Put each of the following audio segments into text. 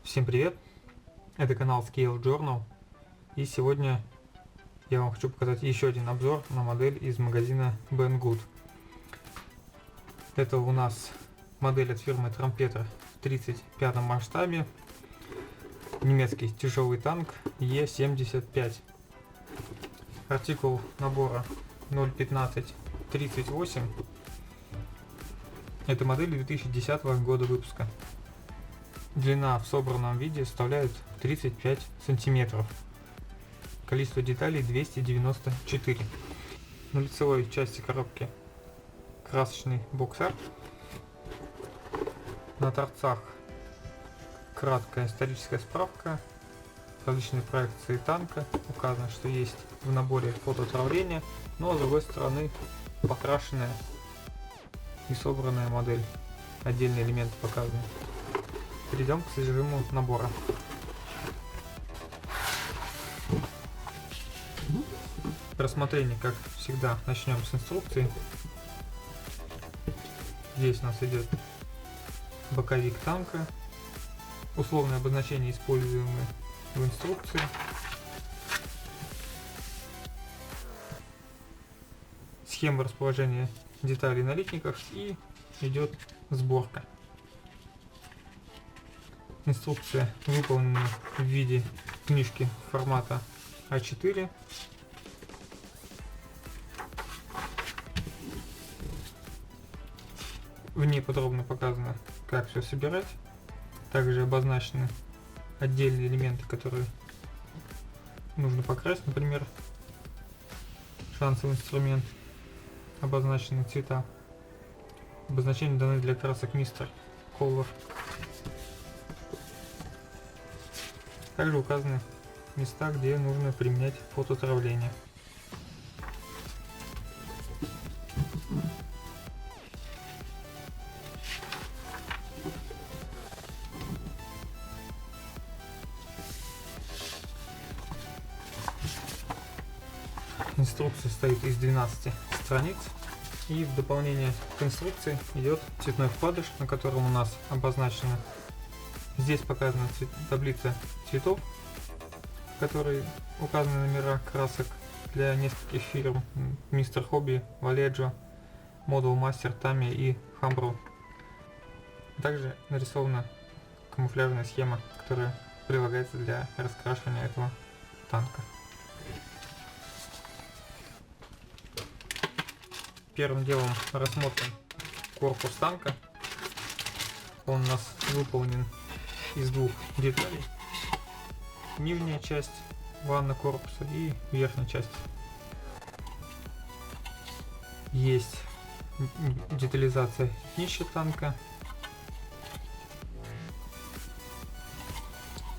Всем привет! Это канал Scale Journal, и сегодня я вам хочу показать еще один обзор на модель из магазина Banggood. Это у нас модель от фирмы Trumpeter в 35 масштабе, немецкий тяжелый танк Е-75. Артикул набора 01538. Это модель 2010 года выпуска. Длина в собранном виде составляет 35 сантиметров. Количество деталей 294. На лицевой части коробки красочный бокс-арт. На торцах краткая историческая справка, различные проекции танка. Указано, что есть в наборе фотоотравление, но с другой стороны покрашенная и собранная модель. Отдельные элементы показаны. Перейдем к содержимому набора. Рассмотрение, как всегда, начнем с инструкции. Здесь у нас идет боковик танка, условное обозначение, используемое в инструкции, схема расположения деталей на литниках и идет сборка. Инструкция выполнена в виде книжки формата А4. В ней подробно показано, как все собирать. Также обозначены отдельные элементы, которые нужно покрасить. Например, шансовый инструмент. Обозначены цвета. Обозначения даны для красок Mr. Color. Также указаны места, где нужно применять фотоотравление. Инструкция состоит из 12 страниц, и в дополнение к инструкции идет цветной вкладыш, на котором у нас обозначено. Здесь показана таблица цветов, в которой указаны номера красок для нескольких фирм: Mr. Hobby, Vallejo, Model Master, Tamiya и Hambro. Также нарисована камуфляжная схема, которая прилагается для раскрашивания этого танка. Первым делом рассмотрим корпус танка. Он у нас выполнен из двух деталей: нижняя часть ванна корпуса и верхняя часть. Есть детализация днища танка.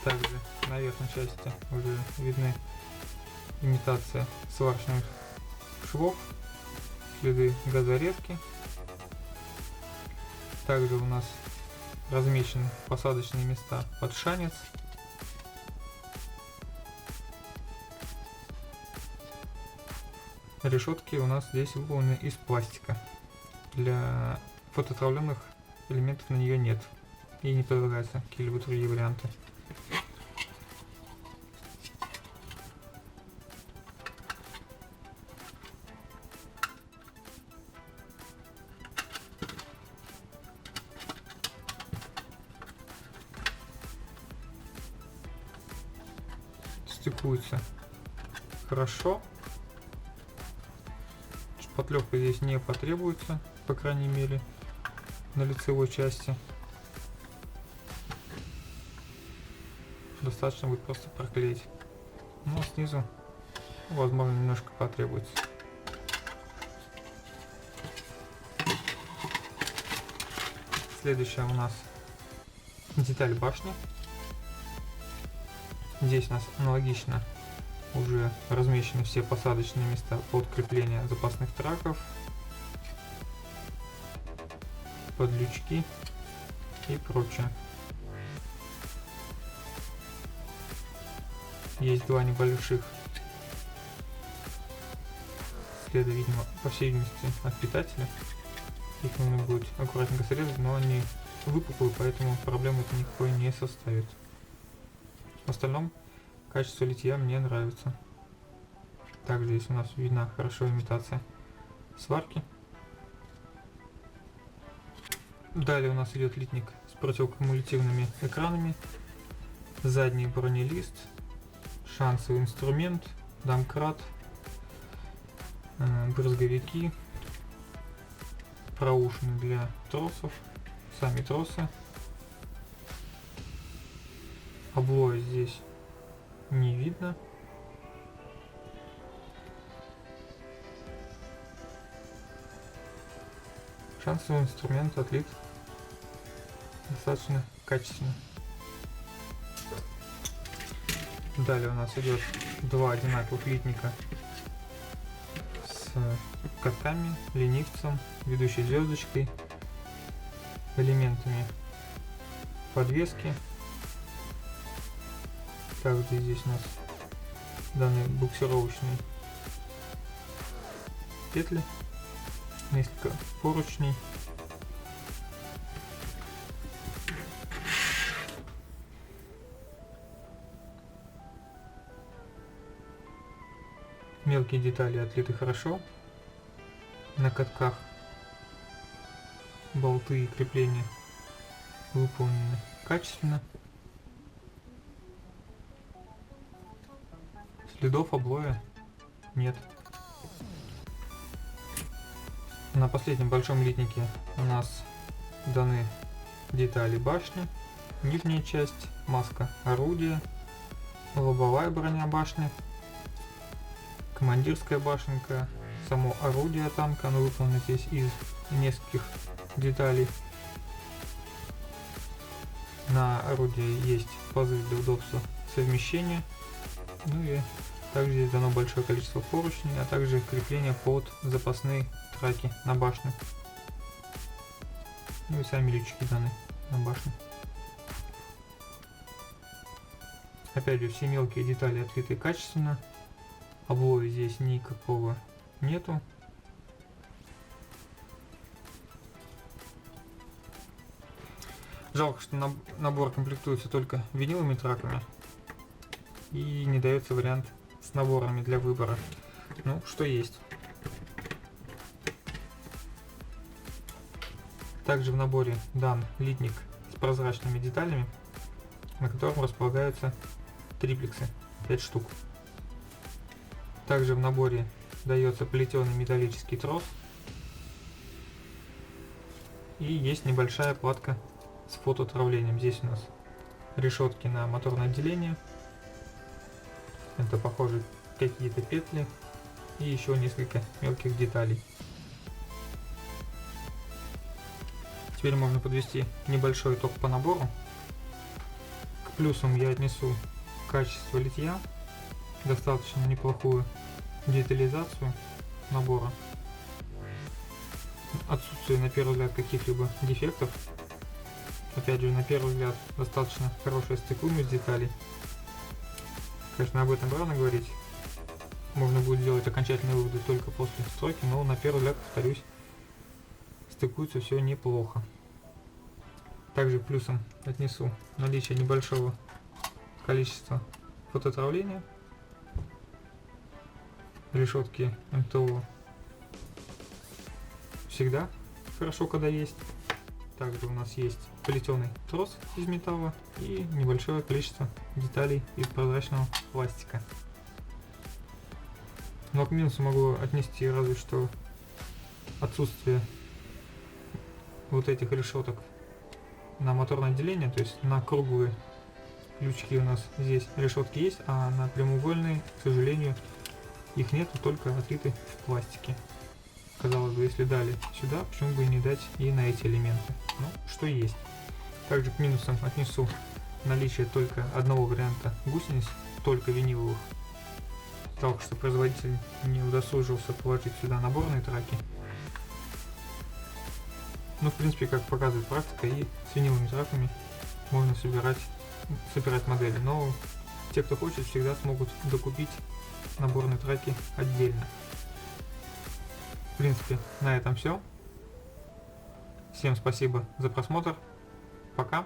Также на верхней части уже видны имитация сварочных швов, следы газорезки. Также у нас размечены посадочные места под шанец. Решетки у нас здесь выполнены из пластика. Для фотоотравленных элементов на нее нет и не предлагаются какие-либо другие варианты. Стыкуется хорошо. Шпатлевка здесь не потребуется, по крайней мере, на лицевой части. Достаточно будет просто проклеить. Ну а снизу, возможно, немножко потребуется. Следующая у нас деталь башни. Здесь у нас аналогично уже размещены все посадочные места под крепление запасных траков, под лючки и прочее. Есть два небольших следа, видимо, по всей видимости, от питателя. Их нужно будет аккуратненько срезать, но они выпуклые, поэтому проблемы это никакой не составит. В остальном качество литья мне нравится. Также здесь у нас видна хорошо имитация сварки. Далее у нас идет литник с противокумулятивными экранами, задний бронелист, шансовый инструмент, домкрат, брызговики, проушины для тросов, сами тросы. Облоя здесь не видно. Шансовый инструмент отлит достаточно качественно. Далее у нас идет два одинаковых литника с катками, ленивцем, ведущей звездочкой, элементами подвески. Также здесь у нас данные буксировочные петли, несколько поручней. Мелкие детали отлиты хорошо. На катках болты и крепления выполнены качественно. Следов облоя нет. На последнем большом литнике у нас даны детали башни, нижняя часть, маска орудия, лобовая броня башни, командирская башенка, само орудие танка, оно выполнено здесь из нескольких деталей. На орудии есть пазы для удобства совмещения. Ну и также здесь дано большое количество поручней, а также крепления под запасные траки на башню. Ну и сами лючки даны на башню. Опять же, все мелкие детали отлиты качественно. Облоя здесь никакого нету. Жалко, что набор комплектуется только виниловыми траками и не дается вариант с наборами для выбора. Ну, что есть. Также в наборе дан литник с прозрачными деталями, на котором располагаются триплексы, 5 штук. Также в наборе дается плетеный металлический трос и есть небольшая платка с фотоотравлением. Здесь у нас решетки на моторное отделение, это похоже какие-то петли и еще несколько мелких деталей. Теперь можно подвести небольшой итог по набору. К плюсам я отнесу качество литья, достаточно неплохую детализацию набора, отсутствие на первый взгляд каких-либо дефектов. Опять же, на первый взгляд достаточно хорошая стыкуемость деталей. Конечно, об этом рано говорить, можно будет сделать окончательные выводы только после стройки, но на первый взгляд, повторюсь, стыкуется все неплохо. Также плюсом отнесу наличие небольшого количества фотоотравления. Решетки МТО всегда хорошо, когда есть. Также у нас есть плетеный трос из металла и небольшое количество деталей из прозрачного пластика. Но к минусу могу отнести разве что отсутствие вот этих решеток на моторное отделение, то есть на круглые лючки у нас здесь решетки есть, а на прямоугольные, к сожалению, их нету, только отлиты в пластике. Казалось бы, если дали сюда, почему бы и не дать и на эти элементы. Ну, что есть. Также к минусам отнесу наличие только одного варианта гусениц, только виниловых. Так что производитель не удосужился положить сюда наборные траки. Ну, в принципе, как показывает практика, и с виниловыми траками можно собирать модели. Но те, кто хочет, всегда смогут докупить наборные траки отдельно. В принципе, на этом все. Всем спасибо за просмотр. Пока.